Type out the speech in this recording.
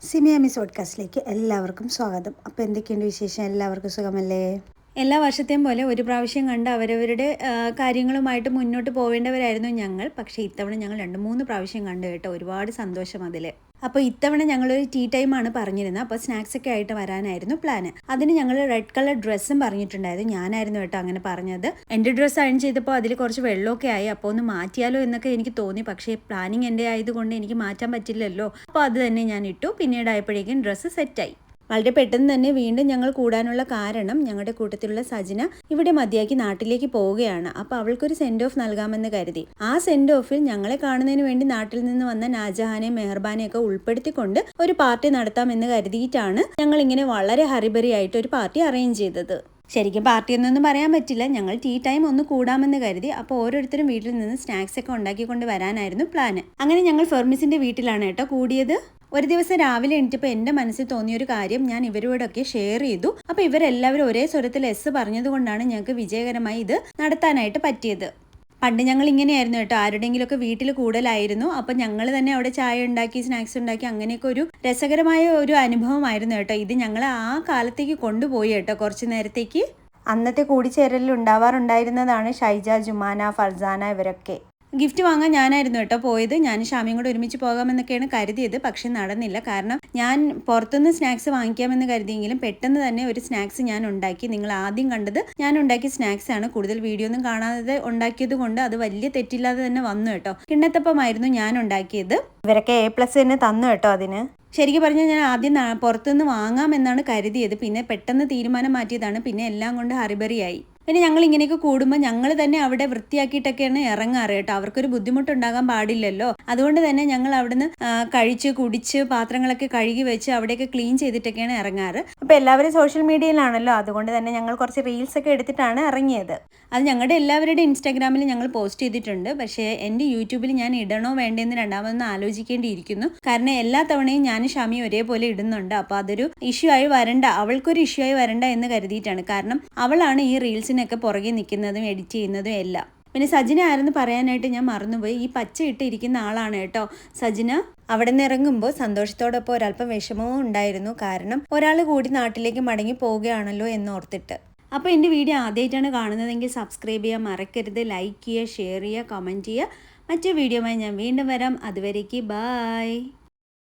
Simiya miss പോഡ്കാസ്റ്റിലേക്ക് എല്ലാവർക്കും സ്വാഗതം. അപ്പോൾ എന്തൊക്കെയുണ്ട് വിശേഷം? എല്ലാവർക്കും സുഖമല്ലേ? എല്ലാ വർഷത്തെയും പോലെ ഒരു പ്രാവശ്യം കണ്ട് അവരവരുടെ കാര്യങ്ങളുമായിട്ട് മുന്നോട്ട് പോവേണ്ടവരായിരുന്നു ഞങ്ങൾ. പക്ഷേ ഇത്തവണ ഞങ്ങൾ 2-3 പ്രാവശ്യം കണ്ടു കേട്ടോ. ഒരുപാട് സന്തോഷം അതിൽ. അപ്പോൾ ഇത്തവണ ഞങ്ങളൊരു ടീ ടൈമാണ് പറഞ്ഞിരുന്നത്. അപ്പോൾ സ്നാക്സൊക്കെ ആയിട്ട് വരാനായിരുന്നു പ്ലാന്. അതിന് ഞങ്ങൾ റെഡ് കളർ ഡ്രസ്സും പറഞ്ഞിട്ടുണ്ടായിരുന്നു. ഞാനായിരുന്നു കേട്ടോ അങ്ങനെ പറഞ്ഞത്. എൻ്റെ ഡ്രസ്സ് അയൺ ചെയ്തപ്പോൾ അതിൽ കുറച്ച് വെള്ളമൊക്കെ ആയി. അപ്പോൾ ഒന്ന് മാറ്റിയാലോ എന്നൊക്കെ എനിക്ക് തോന്നി. പക്ഷേ പ്ലാനിങ് എൻ്റെ ആയതുകൊണ്ട് എനിക്ക് മാറ്റാൻ പറ്റില്ലല്ലോ. അപ്പോൾ അത് തന്നെ ഞാൻ ഇട്ടു. പിന്നീട് ആയപ്പോഴേക്കും ഡ്രസ്സ് സെറ്റായി. വളരെ പെട്ടെന്ന് തന്നെ വീണ്ടും ഞങ്ങൾ കൂടാനുള്ള കാരണം ഞങ്ങളുടെ കൂട്ടത്തിലുള്ള സജിന ഇവിടെ മതിയാക്കി നാട്ടിലേക്ക് പോവുകയാണ്. അപ്പോൾ അവൾക്കൊരു സെൻഡ് ഓഫ് നൽകാമെന്ന് കരുതി. ആ സെൻഡ് ഓഫിൽ ഞങ്ങളെ കാണുന്നതിന് വേണ്ടി നാട്ടിൽ നിന്ന് വന്ന നാജഹാനെയും മെഹർബാനെയൊക്കെ ഉൾപ്പെടുത്തിക്കൊണ്ട് ഒരു പാർട്ടി നടത്താമെന്ന് കരുതിയിട്ടാണ് ഞങ്ങൾ ഇങ്ങനെ വളരെ ഹറിബറി ആയിട്ട് ഒരു പാർട്ടി അറേഞ്ച് ചെയ്തത്. ശരിക്കും പാർട്ടിയൊന്നും പറയാൻ പറ്റില്ല. ഞങ്ങൾ ടീ ടൈം ഒന്ന് കൂടാമെന്ന് കരുതി. അപ്പോൾ ഓരോരുത്തരും വീട്ടിൽ നിന്ന് സ്നാക്സ് ഒക്കെ ഉണ്ടാക്കിക്കൊണ്ട് വരാനായിരുന്നു പ്ലാന്. അങ്ങനെ ഞങ്ങൾ ഫെർമിസിന്റെ വീട്ടിലാണ് കേട്ടോ കൂടിയത്. ഒരു ദിവസം രാവിലെ എണീറ്റപ്പോൾ എൻ്റെ മനസ്സിൽ തോന്നിയൊരു കാര്യം ഞാൻ ഇവരോടൊക്കെ ഷെയർ ചെയ്തു. അപ്പോൾ ഇവരെല്ലാവരും ഒരേ സ്വരത്തിൽ എസ് പറഞ്ഞതുകൊണ്ടാണ് ഞങ്ങൾക്ക് വിജയകരമായി ഇത് നടത്താനായിട്ട് പറ്റിയത്. പണ്ട് ഞങ്ങൾ ഇങ്ങനെയായിരുന്നു കേട്ടോ. ആരുടെയെങ്കിലുമൊക്കെ വീട്ടിൽ കൂടുതലായിരുന്നു. അപ്പം ഞങ്ങൾ തന്നെ അവിടെ ചായ ഉണ്ടാക്കി സ്നാക്സ് ഉണ്ടാക്കി അങ്ങനെയൊക്കെ ഒരു രസകരമായ ഒരു അനുഭവമായിരുന്നു കേട്ടോ. ഇത് ഞങ്ങളെ ആ കാലത്തേക്ക് കൊണ്ടുപോയി കേട്ടോ. കുറച്ച് നേരത്തേക്ക് അന്നത്തെ കൂടിച്ചേരലിൽ ഉണ്ടാവാറുണ്ടായിരുന്നതാണ് ഷൈജ, ജുമാന, ഫർസാന ഇവരൊക്കെ. ഗിഫ്റ്റ് വാങ്ങാൻ ഞാനായിരുന്നു കേട്ടോ പോയത്. ഞാൻ ഷാമിയും കൂടെ ഒരുമിച്ച് പോകാമെന്നൊക്കെയാണ് കരുതിയത്. പക്ഷെ നടന്നില്ല. കാരണം ഞാൻ പുറത്തുനിന്ന് സ്നാക്സ് വാങ്ങിക്കാമെന്ന് കരുതിയെങ്കിലും പെട്ടെന്ന് തന്നെ ഒരു സ്നാക്സ് ഞാൻ ഉണ്ടാക്കി. നിങ്ങൾ ആദ്യം കണ്ടത് ഞാൻ ഉണ്ടാക്കിയ സ്നാക്സ് ആണ്. കൂടുതൽ വീഡിയോ ഒന്നും കാണാതെ ഉണ്ടാക്കിയത് കൊണ്ട് അത് വലിയ തെറ്റില്ലാതെ തന്നെ വന്നു കേട്ടോ. കിണ്ണത്തപ്പമായിരുന്നു ഞാൻ ഉണ്ടാക്കിയത്. ഇവരൊക്കെ A+ തന്നെ തന്നു കേട്ടോ അതിന്. ശരിക്കും പറഞ്ഞാൽ ഞാൻ ആദ്യം പുറത്തുനിന്ന് വാങ്ങാമെന്നാണ് കരുതിയത്. പിന്നെ പെട്ടെന്ന് തീരുമാനം മാറ്റിയതാണ്. പിന്നെ എല്ലാം കൊണ്ട് ഹറിബറിയായി. പിന്നെ ഞങ്ങൾ ഇങ്ങനെയൊക്കെ കൂടുമ്പോൾ ഞങ്ങൾ തന്നെ അവിടെ വൃത്തിയാക്കിയിട്ടൊക്കെയാണ് ഇറങ്ങാറ് കേട്ടോ. അവർക്കൊരു ബുദ്ധിമുട്ടുണ്ടാകാൻ പാടില്ലല്ലോ. അതുകൊണ്ട് തന്നെ ഞങ്ങൾ അവിടുന്ന് കഴിച്ച് കുടിച്ച് പാത്രങ്ങളൊക്കെ കഴുകി വെച്ച് അവിടെയൊക്കെ ക്ലീൻ ചെയ്തിട്ടൊക്കെയാണ് ഇറങ്ങാറ്. അപ്പോൾ എല്ലാവരും സോഷ്യൽ മീഡിയയിലാണല്ലോ. അതുകൊണ്ട് തന്നെ ഞങ്ങൾ കുറച്ച് റീൽസ് ഒക്കെ എടുത്തിട്ടാണ് ഇറങ്ങിയത്. അത് ഞങ്ങളുടെ എല്ലാവരുടെ ഇൻസ്റ്റാഗ്രാമിൽ ഞങ്ങൾ പോസ്റ്റ് ചെയ്തിട്ടുണ്ട്. പക്ഷേ എൻ്റെ യൂട്യൂബിൽ ഞാൻ ഇടണോ വേണ്ടെന്ന് രണ്ടാമതൊന്ന് ആലോചിക്കേണ്ടിയിരിക്കുന്നു. കാരണം എല്ലാ തവണയും ഞാൻ ഷാമി ഒരേപോലെ ഇടുന്നുണ്ട്. അപ്പോൾ അതൊരു ഇഷ്യൂ ആയി വരണ്ട, അവൾക്കൊരു ഇഷ്യൂ ആയി വരണ്ട എന്ന് കരുതിയിട്ടാണ്. കാരണം അവളാണ് ഈ റീൽസിനൊക്കെ പുറകെ നിൽക്കുന്നതും എഡിറ്റ് ചെയ്യുന്നതും എല്ലാം. പിന്നെ സജിന ആരെന്ന് പറയാനായിട്ട് ഞാൻ മറന്നുപോയി. ഈ പച്ച ഇട്ടിരിക്കുന്ന ആളാണ് കേട്ടോ സജിന. അവിടെ നിന്ന് ഇറങ്ങുമ്പോൾ സന്തോഷത്തോടൊപ്പം ഒരല്പം വിഷമവും ഉണ്ടായിരുന്നു. കാരണം ഒരാൾ കൂടി നാട്ടിലേക്ക് മടങ്ങി പോവുകയാണല്ലോ എന്നോർത്തിട്ട്. അപ്പോൾ എൻ്റെ വീഡിയോ ആദ്യമായിട്ടാണ് കാണുന്നതെങ്കിൽ സബ്സ്ക്രൈബ് ചെയ്യാൻ മറക്കരുത്. ലൈക്ക് ചെയ്യുക, ഷെയർ ചെയ്യുക, കമൻറ്റ് ചെയ്യുക. മറ്റു വീഡിയോയുമായി ഞാൻ വീണ്ടും വരാം. അതുവരേക്ക് ബായ്.